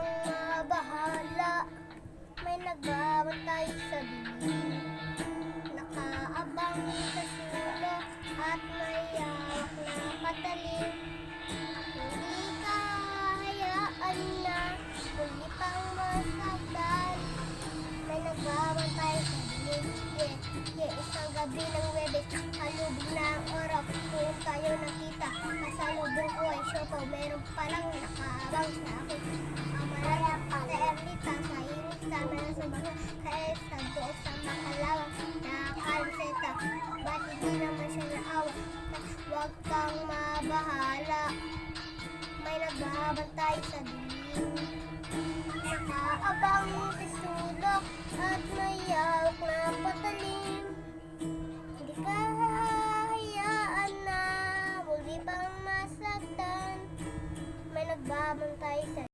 mabahala, may nagbabantay sa dilim. Nakaabang sa sulok at may hawak na patalim. Hindi ka hayaan na muli pang masaktan, may nagbabantay sa dilim. Isang gabi ng Webes, halubog na ang oraw. Kung tayo nakita, kasalubong ko ay siopaw. Meron palang nakaabang sa akin. Amalaya pa na ermita, sa init sama na sa mga kaesa doon sa makalawang nakakalseta. Ba't hindi naman siya naawa? Huwag kang mabahala, may nagbabantay sa dilim. Nakaabang sa sulok at may hawak na patalim.